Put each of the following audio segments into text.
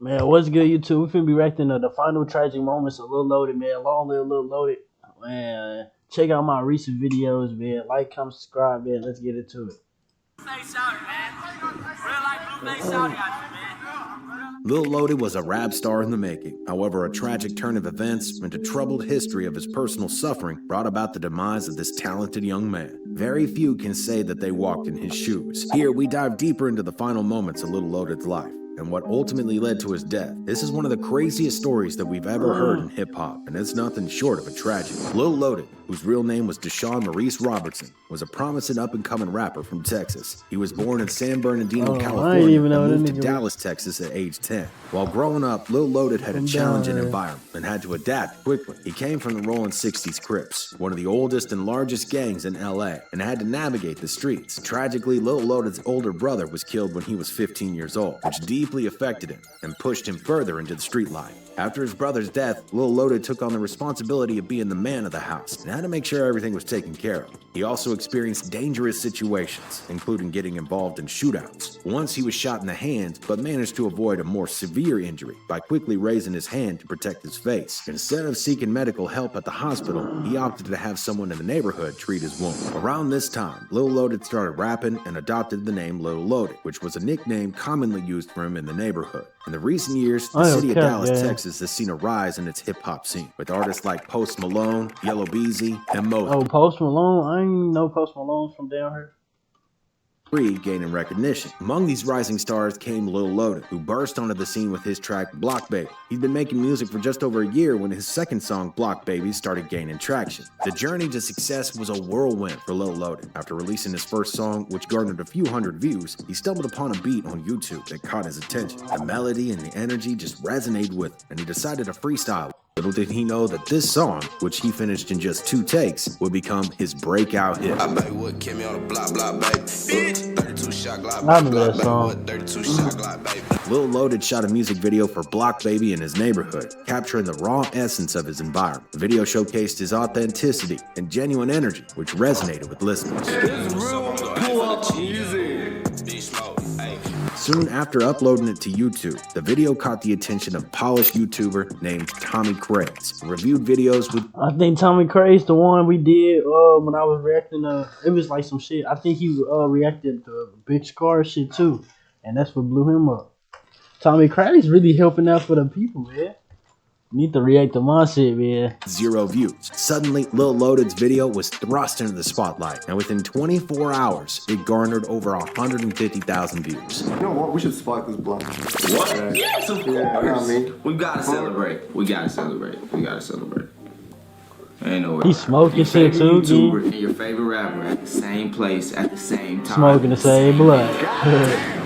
Man, what's good, YouTube? We finna be reacting to the final tragic moments of Lil Loaded, man. Long live Lil Loaded. Man, check out my recent videos, man. Like, comment, subscribe, man. Let's get into it. Lil Loaded was a rap star in the making. However, a tragic turn of events and a troubled history of his personal suffering brought about the demise of this talented young man. Very few can say that they walked in his shoes. Here, we dive deeper into the final moments of Lil Loaded's life and what ultimately led to his death. This is one of the craziest stories that we've ever heard in hip-hop, and it's nothing short of a tragedy. Lil Loaded, whose real name was Deshaun Maurice Robertson, was a promising up-and-coming rapper from Texas. He was born in San Bernardino, California, and moved to Dallas, Texas at age 10. While growing up, Lil Loaded had a challenging environment and had to adapt quickly. He came from the Rolling 60s Crips, one of the oldest and largest gangs in LA, and had to navigate the streets. Tragically, Lil Loaded's older brother was killed when he was 15 years old, which deeply affected him and pushed him further into the street life. After his brother's death, Lil Loaded took on the responsibility of being the man of the house and had to make sure everything was taken care of. He also experienced dangerous situations, including getting involved in shootouts. Once he was shot in the hand, but managed to avoid a more severe injury by quickly raising his hand to protect his face. Instead of seeking medical help at the hospital, he opted to have someone in the neighborhood treat his wound. Around this time, Lil Loaded started rapping and adopted the name Lil Loaded, which was a nickname commonly used for him in the neighborhood. In the recent years, the city of Dallas, Texas has seen a rise in its hip-hop scene, with artists like Post Malone, Yellow Beezy, and Moses. Oh, Post Malone? I ain't know Post Malone's from down here. Gaining recognition. Among these rising stars came Lil Loaded, who burst onto the scene with his track Block Baby. He'd been making music for just over a year when his second song, Block Baby, started gaining traction. The journey to success was a whirlwind for Lil Loaded. After releasing his first song, which garnered a few hundred views, he stumbled upon a beat on YouTube that caught his attention. The melody and the energy just resonated with him, and he decided to freestyle. Little did he know that this song, which he finished in just 2 takes, would become his breakout hit. I bet what kept me on the block, baby. 32 shot Glock, I remember that song. 32 shot Glock, baby. Lil Loaded shot a music video for Block Baby in his neighborhood, capturing the raw essence of his environment. The video showcased his authenticity and genuine energy, which resonated with listeners. It's real pull-up easy. Soon after uploading it to YouTube, the video caught the attention of a polished YouTuber named Tommy Craze, who reviewed videos with... I think Tommy Craze, the one we did when I was reacting to, it was like some shit. I think he reacted to Big Scar shit too, and that's what blew him up. Tommy Craze really helping out for the people, man. Need to react to my shit, man. 0 views. Suddenly, Lil Loaded's video was thrust into the spotlight, and within 24 hours, it garnered over 150,000 views. You know what? We should spike this blunt. What? Yeah. Yes, of course. Yeah, you know what I mean? We gotta celebrate. We gotta celebrate. We gotta celebrate. Ain't no way. He smoking shit too, YouTuber and your favorite rapper at the same place at the same time. Smoking the same blood.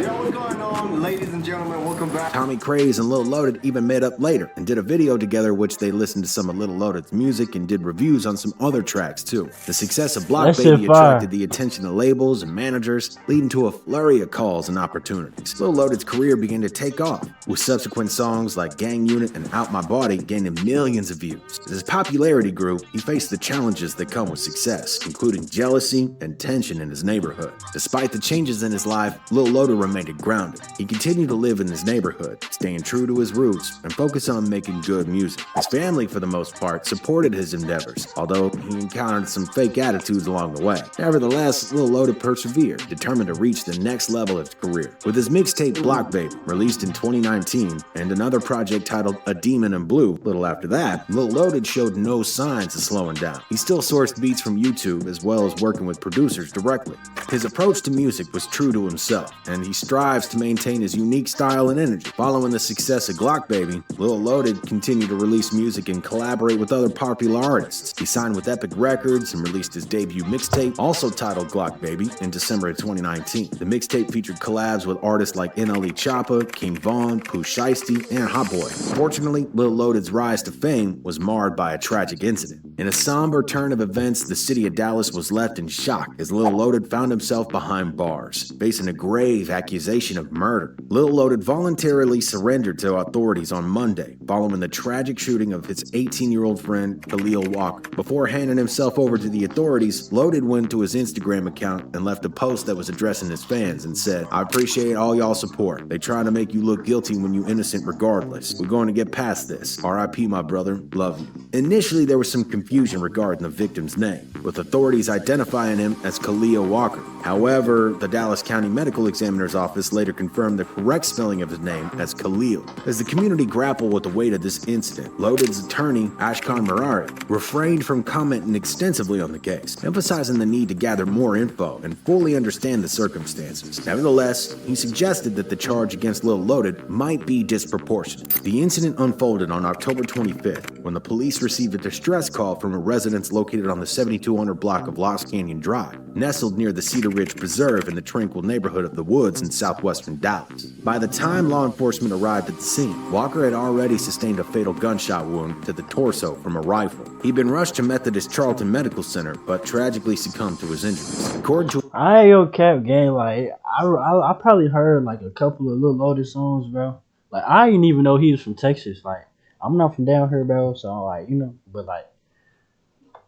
Yo, what's going on, ladies and gentlemen? Welcome back. Tommy Craze and Lil Loaded even met up later and did a video together, which they listened to some of Lil Loaded's music and did reviews on some other tracks too. The success of Block Baby attracted the attention of labels and managers, leading to a flurry of calls and opportunities. Lil Loaded's career began to take off, with subsequent songs like Gang Unit and Out My Body gaining millions of views. As his popularity grew, he faced the challenges that come with success, including jealousy and tension in his neighborhood. Despite the changes in his life, Lil Loaded remained grounded. He continued to live in his neighborhood, staying true to his roots and focus on making good music. His family, for the most part, supported his endeavors, although he encountered some fake attitudes along the way. Nevertheless, Lil Loaded persevered, determined to reach the next level of his career. With his mixtape Block Baby, released in 2019, and another project titled A Demon in Blue, little after that, Lil Loaded showed no signs of slowing down. He still sourced beats from YouTube as well as working with producers directly. His approach to music was true to himself, and he strives to maintain his unique style and energy. Following the success of Glock Baby, Lil Loaded continued to release music and collaborate with other popular artists. He signed with Epic Records and released his debut mixtape, also titled Glock Baby, in December of 2019. The mixtape featured collabs with artists like NLE Choppa, King Von, Pooh Shiesty, and Hot Boy. Fortunately, Lil Loaded's rise to fame was marred by a tragic incident. In a somber turn of events, the city of Dallas was left in shock as Lil Loaded found himself behind bars, facing a grave accusation of murder. murder. Lil Loaded voluntarily surrendered to authorities on Monday following the tragic shooting of his 18-year-old friend Khalil Walker. Before handing himself over to the authorities, Loaded went to his Instagram account and left a post that was addressing his fans and said, "I appreciate all y'all support. They try to make you look guilty when you innocent regardless. We're going to get past this. RIP, my brother. Love you." Initially, there was some confusion regarding the victim's name, with authorities identifying him as Khalil Walker. However, the Dallas County Medical Examiner's Office later confirmed the correct spelling of his name as Khalil. As the community grappled with the weight of this incident, Loaded's attorney, Ashkan Marari, refrained from commenting extensively on the case, emphasizing the need to gather more info and fully understand the circumstances. Nevertheless, he suggested that the charge against Lil Loaded might be disproportionate. The incident unfolded on October 25th, when the police received a distress call from a residence located on the 7200 block of Lost Canyon Drive, nestled near the Cedar Ridge Preserve in the tranquil neighborhood of the Woods in southwestern Dallas. By the time law enforcement arrived at the scene, Walker had already sustained a fatal gunshot wound to the torso from a rifle. He'd been rushed to Methodist Charlton Medical Center, but tragically succumbed to his injuries. According to I ain't yo cap gang, like I probably heard like a couple of Lil Loaded songs, bro. Like I didn't even know he was from Texas. Like I'm not from down here, bro. So like but like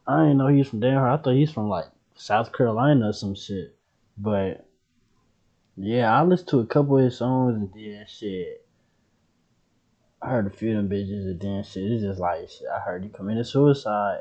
I didn't know he was from down here. I thought he's from like South Carolina or some shit. But yeah, I listened to a couple of his songs and then shit. I heard a few of them bitches and then shit. It's just like shit. I heard he committed suicide.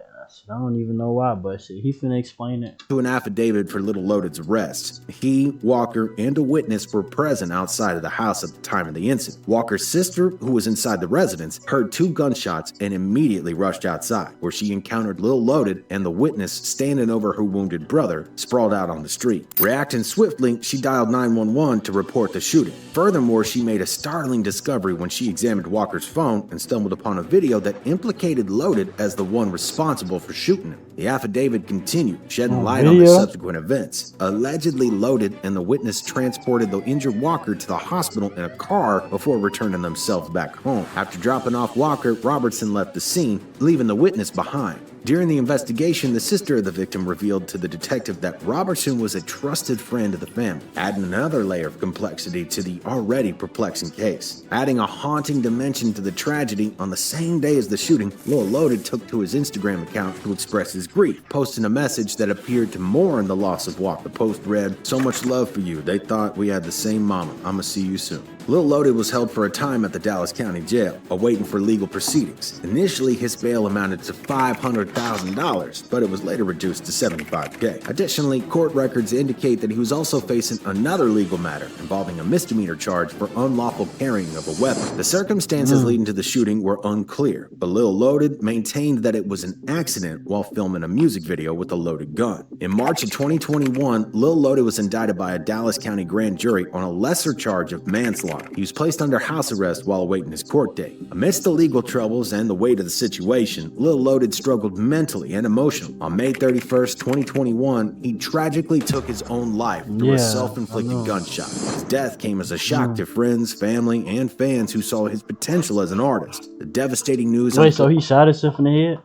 I don't even know why, but shit, he finna explain it. To an affidavit for Lil Loaded's arrest. He, Walker, and a witness were present outside of the house at the time of the incident. Walker's sister, who was inside the residence, heard 2 gunshots and immediately rushed outside, where she encountered Lil Loaded and the witness standing over her wounded brother, sprawled out on the street. Reacting swiftly, she dialed 911 to report the shooting. Furthermore, she made a startling discovery when she examined Walker's phone and stumbled upon a video that implicated Loaded as the one responsible for shooting him. The affidavit continued, shedding light on the subsequent events. Allegedly, Loaded and the witness transported the injured Walker to the hospital in a car before returning themselves back home. After dropping off Walker, Robertson left the scene, leaving the witness behind. During the investigation, the sister of the victim revealed to the detective that Robertson was a trusted friend of the family, adding another layer of complexity to the already perplexing case. Adding a haunting dimension to the tragedy, on the same day as the shooting, Lil Loaded took to his Instagram account to express his grief, posting a message that appeared to mourn the loss of Walker. The post read, "So much love for you. They thought we had the same mama. I'ma see you soon." Lil Loaded was held for a time at the Dallas County Jail, awaiting for legal proceedings. Initially, his bail amounted to $500,000, but it was later reduced to $75K. Additionally, court records indicate that he was also facing another legal matter involving a misdemeanor charge for unlawful carrying of a weapon. The circumstances leading to the shooting were unclear, but Lil Loaded maintained that it was an accident while filming a music video with a loaded gun. In March of 2021, Lil Loaded was indicted by a Dallas County grand jury on a lesser charge of manslaughter. He was placed under house arrest while awaiting his court date. Amidst the legal troubles and the weight of the situation, Lil Loaded struggled mentally and emotionally. On May 31st, 2021, he tragically took his own life through a self-inflicted gunshot. His death came as a shock to friends, family, and fans who saw his potential as an artist. The devastating news... Wait, so he shot himself in the head?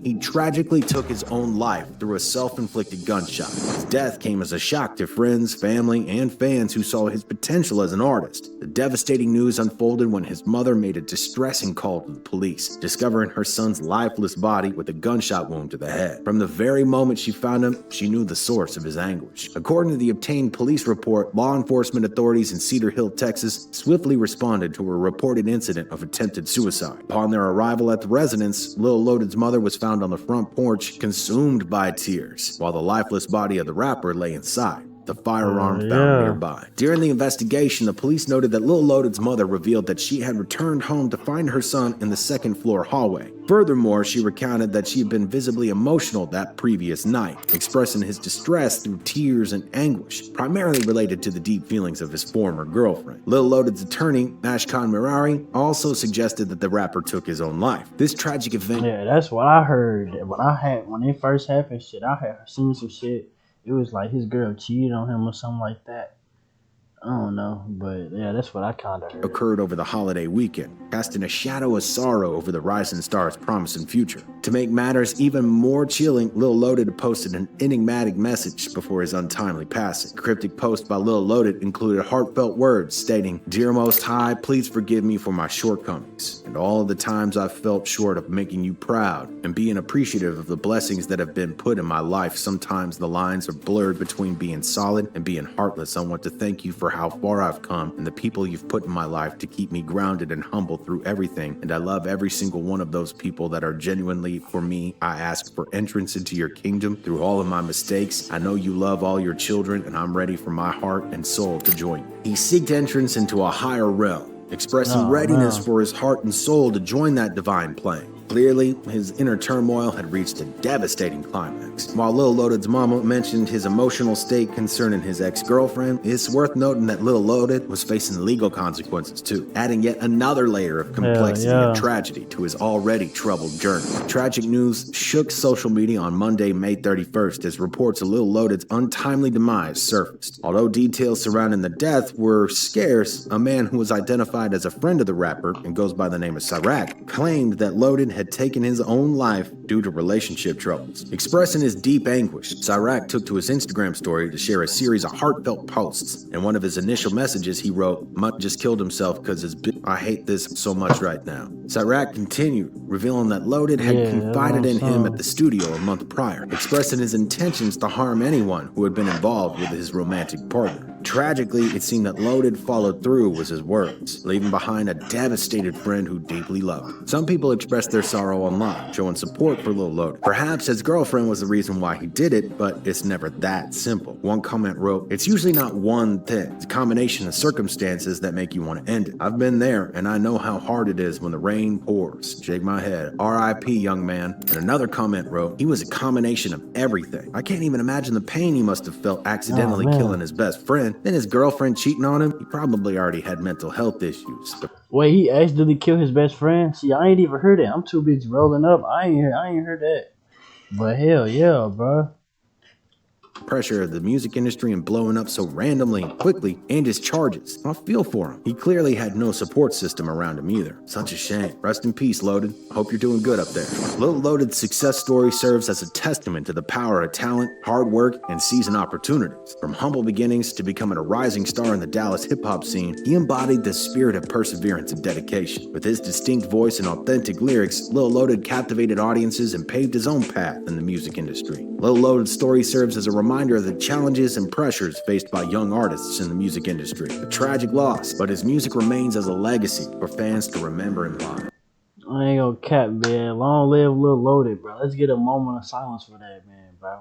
He tragically took his own life through a self-inflicted gunshot. His death came as a shock to friends, family, and fans who saw his potential as an artist. The devastating news unfolded when his mother made a distressing call to the police, discovering her son's lifeless body with a gunshot wound to the head. From the very moment she found him, she knew the source of his anguish. According to the obtained police report, law enforcement authorities in Cedar Hill, Texas, swiftly responded to a reported incident of attempted suicide. Upon their arrival at the residence, Lil Loaded's mother was found on the front porch, consumed by tears, while the lifeless body of the rapper lay inside, the firearm found nearby. During the investigation, the police noted that Lil Loaded's mother revealed that she had returned home to find her son in the second-floor hallway. Furthermore, she recounted that she had been visibly emotional that previous night, expressing his distress through tears and anguish, primarily related to the deep feelings of his former girlfriend. Lil Loaded's attorney, Ashkan Marari, also suggested that the rapper took his own life. This tragic event... Yeah, that's what I heard. When it first happened, shit, I had seen some shit. It was like his girl cheated on him or something like that. I don't know, but yeah, that's what I kind of heard. Occurred over the holiday weekend, casting a shadow of sorrow over the rising star's promising future. To make matters even more chilling, Lil Loaded posted an enigmatic message before his untimely passing. The cryptic post by Lil Loaded included heartfelt words stating, "Dear Most High, please forgive me for my shortcomings and all of the times I've felt short of making you proud and being appreciative of the blessings that have been put in my life. Sometimes the lines are blurred between being solid and being heartless. I want to thank you for how far I've come and the people you've put in my life to keep me grounded and humble through everything. And I love every single one of those people that are genuinely for me. I ask for entrance into your kingdom through all of my mistakes. I know you love all your children and I'm ready for my heart and soul to join you." He seeked entrance into a higher realm, expressing readiness for his heart and soul to join that divine plane. Clearly, his inner turmoil had reached a devastating climax. While Lil Loaded's mama mentioned his emotional state concerning his ex-girlfriend, it's worth noting that Lil Loaded was facing legal consequences too, adding yet another layer of complexity and tragedy to his already troubled journey. Tragic news shook social media on Monday, May 31st, as reports of Lil Loaded's untimely demise surfaced. Although details surrounding the death were scarce, a man who was identified as a friend of the rapper and goes by the name of Cyrac claimed that Loaded had taken his own life due to relationship troubles. Expressing his deep anguish, Cyrac took to his Instagram story to share a series of heartfelt posts. In one of his initial messages, he wrote, "Mutt just killed himself because I hate this so much right now." Cyrac continued, revealing that Loaded had confided in him at the studio a month prior, expressing his intentions to harm anyone who had been involved with his romantic partner. Tragically, it seemed that Loaded followed through with his words, leaving behind a devastated friend who deeply loved him. Some people expressed their sorrow online, showing support for Lil Loaded. Perhaps his girlfriend was the reason why he did it, but it's never that simple. One comment wrote, "It's usually not one thing. It's a combination of circumstances that make you want to end it. I've been there, and I know how hard it is when the rain pours. Shake my head. R.I.P. young man." And another comment wrote, "He was a combination of everything. I can't even imagine the pain he must have felt accidentally killing his best friend. Then his girlfriend cheating on him. He probably already had mental health issues." Wait, he accidentally killed his best friend? See, I ain't even heard that. I'm too busy rolling up. I ain't heard that. But hell yeah, bro. Pressure of the music industry and blowing up so randomly and quickly, and his charges. I feel for him. He clearly had no support system around him either. Such a shame. Rest in peace, Loaded. I hope you're doing good up there. Lil Loaded's success story serves as a testament to the power of talent, hard work, and seizing opportunities. From humble beginnings to becoming a rising star in the Dallas hip-hop scene, he embodied the spirit of perseverance and dedication. With his distinct voice and authentic lyrics, Lil Loaded captivated audiences and paved his own path in the music industry. Lil Loaded's story serves as a reminder of the challenges and pressures faced by young artists in the music industry. A tragic loss, but his music remains as a legacy for fans to remember and love. I ain't gonna cap, man. Long live Lil Loaded, bro. Let's get a moment of silence for that, man, bro.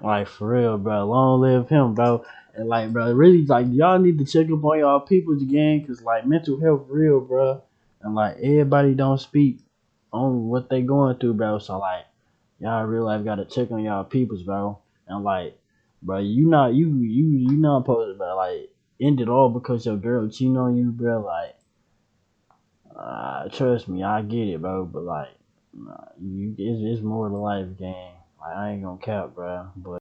Like, for real, bro. Long live him, bro. And, like, bro, really, like, y'all need to check up on y'all peoples again, because, like, mental health real, bro. And, like, everybody don't speak on what they going through, bro. So, like, y'all real life gotta check on y'all peoples, bro. And, like, bro, you not supposed to, bro, like, end it all because your girl cheating on you, bro. Like, trust me, I get it, bro. But, like, it's more to life, gang. Like, I ain't gonna cap, bro. But